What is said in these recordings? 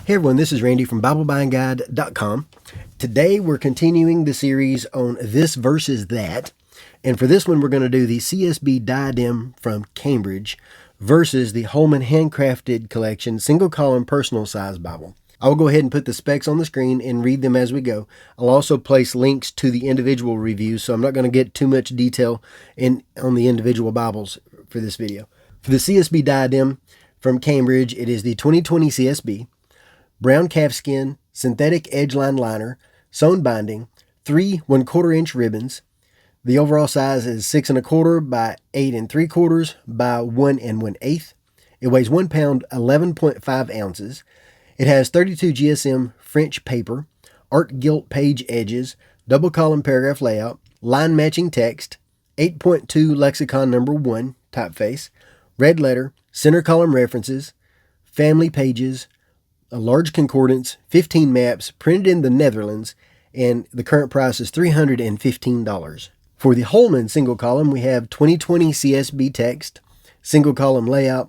Hey everyone, this is Randy from BibleBuyingGuide.com. Today we're continuing the series on This versus That. And for this one we're going to do the CSB Diadem from Cambridge versus the Holman Handcrafted Collection Single Column Personal Size Bible. I will go ahead and put the specs on the screen and read them as we go. I'll also place links to the individual reviews, so I'm not going to get too much detail on the individual Bibles for this video. For the CSB Diadem from Cambridge, it is the 2020 CSB. Brown calfskin, synthetic edge-line liner, sewn binding, 3 1/4 inch ribbons. The overall size is 6 1/4 by 8 3/4 by 1 1/8. It weighs 1 pound, 11.5 ounces. It has 32 GSM French paper, art gilt page edges, double column paragraph layout, line matching text, 8.2 lexicon number 1 typeface, red letter, center column references, family pages, a large concordance, 15 maps, printed in the Netherlands, and the current price is $315. For the Holman single column, we have 2020 CSB text, single column layout,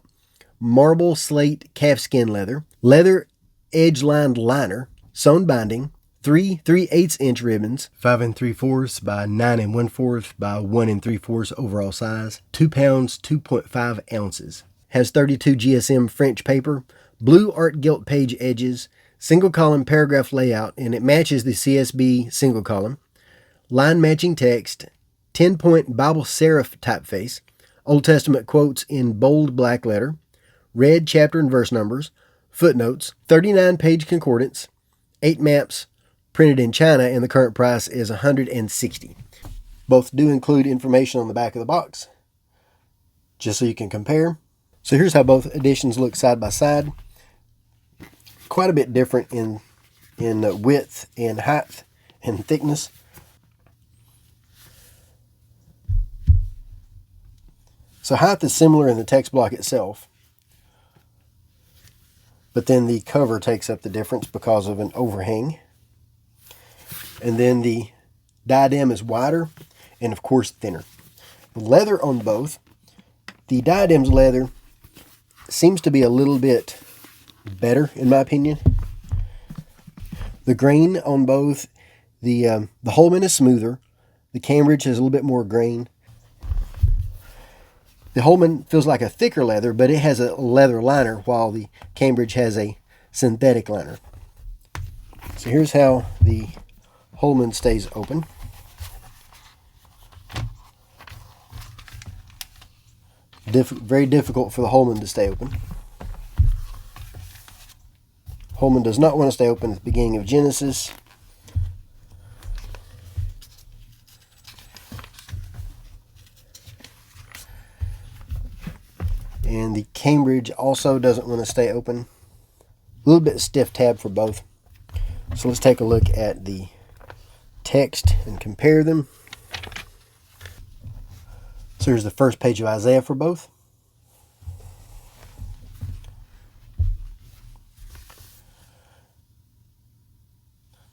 marble slate calfskin leather, leather edge-lined liner, sewn binding, 3 3/8 inch ribbons, 5 3/4 by 9 1/4 by 1 3/4 overall size, 2 pounds, 2.5 ounces. Has 32 GSM French paper, blue art gilt page edges, single column paragraph layout, and it matches the CSB single column, line matching text, 10-point Bible serif typeface, Old Testament quotes in bold black letter, red chapter and verse numbers, footnotes, 39-page concordance, 8 maps, printed in China, and the current price is $160. Both do include information on the back of the box, just so you can compare. So here's how both editions look side by side. Quite a bit different in width and height and thickness. So height is similar in the text block itself, but then the cover takes up the difference because of an overhang. And then the diadem is wider and of course thinner. The leather on both, the diadem's leather seems to be a little bit better in my opinion. The grain on both, the Holman is smoother. The Cambridge has a little bit more grain. The Holman feels like a thicker leather, but it has a leather liner, while the Cambridge has a synthetic liner. So here's how the Holman stays open. Very difficult for the Holman to stay open. Holman does not want to stay open at the beginning of Genesis. And the Cambridge also doesn't want to stay open. A little bit stiff tab for both. So let's take a look at the text and compare them. So here's the first page of Isaiah for both.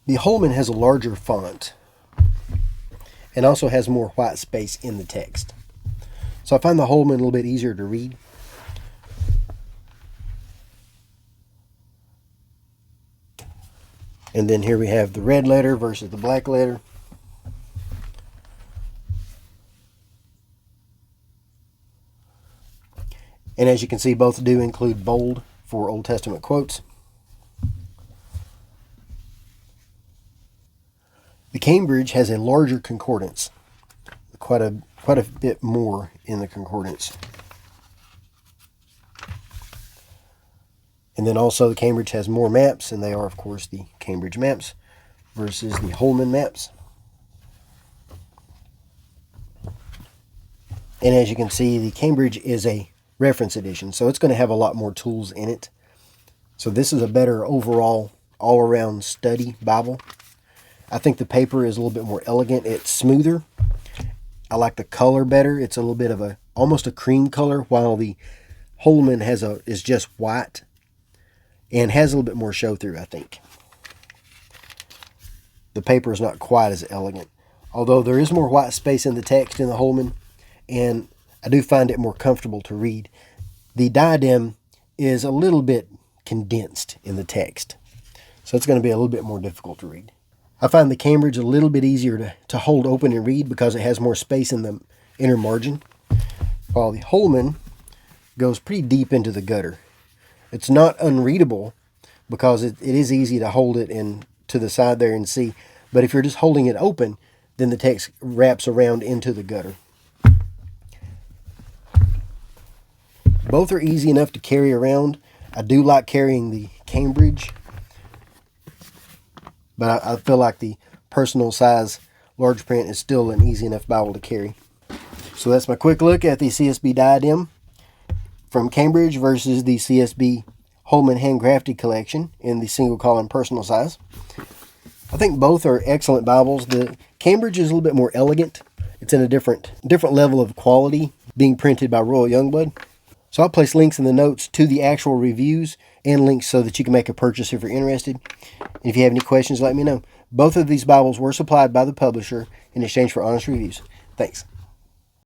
The Holman has a larger font and also has more white space in the text. So I find the Holman a little bit easier to read. And then here we have the red letter versus the black letter. And as you can see, both do include bold for Old Testament quotes. The Cambridge has a larger concordance, quite a bit more in the concordance. And then also the Cambridge has more maps, and they are of course the Cambridge maps versus the Holman maps. And as you can see, the Cambridge is a reference edition, so it's going to have a lot more tools in it. So this is a better overall, all-around study Bible. I think the paper is a little bit more elegant. It's smoother. I like the color better. It's a little bit of almost a cream color, while the Holman is just white and has a little bit more show through, I think. The paper is not quite as elegant, although there is more white space in the text in the Holman, and I do find it more comfortable to read. The Diadem is a little bit condensed in the text. So it's going to be a little bit more difficult to read. I find the Cambridge a little bit easier to hold open and read because it has more space in the inner margin, while the Holman goes pretty deep into the gutter. It's not unreadable because it is easy to hold it in to the side there and see, but if you're just holding it open, then the text wraps around into the gutter. Both are easy enough to carry around. I do like carrying the Cambridge, but I feel like the personal size large print is still an easy enough Bible to carry. So that's my quick look at the CSB Diadem from Cambridge versus the CSB Holman Handcrafted collection in the single column personal size. I think both are excellent Bibles. The Cambridge is a little bit more elegant. It's in a different level of quality, being printed by Royal Youngblood. So I'll place links in the notes to the actual reviews and links so that you can make a purchase if you're interested. And if you have any questions, let me know. Both of these Bibles were supplied by the publisher in exchange for honest reviews. Thanks.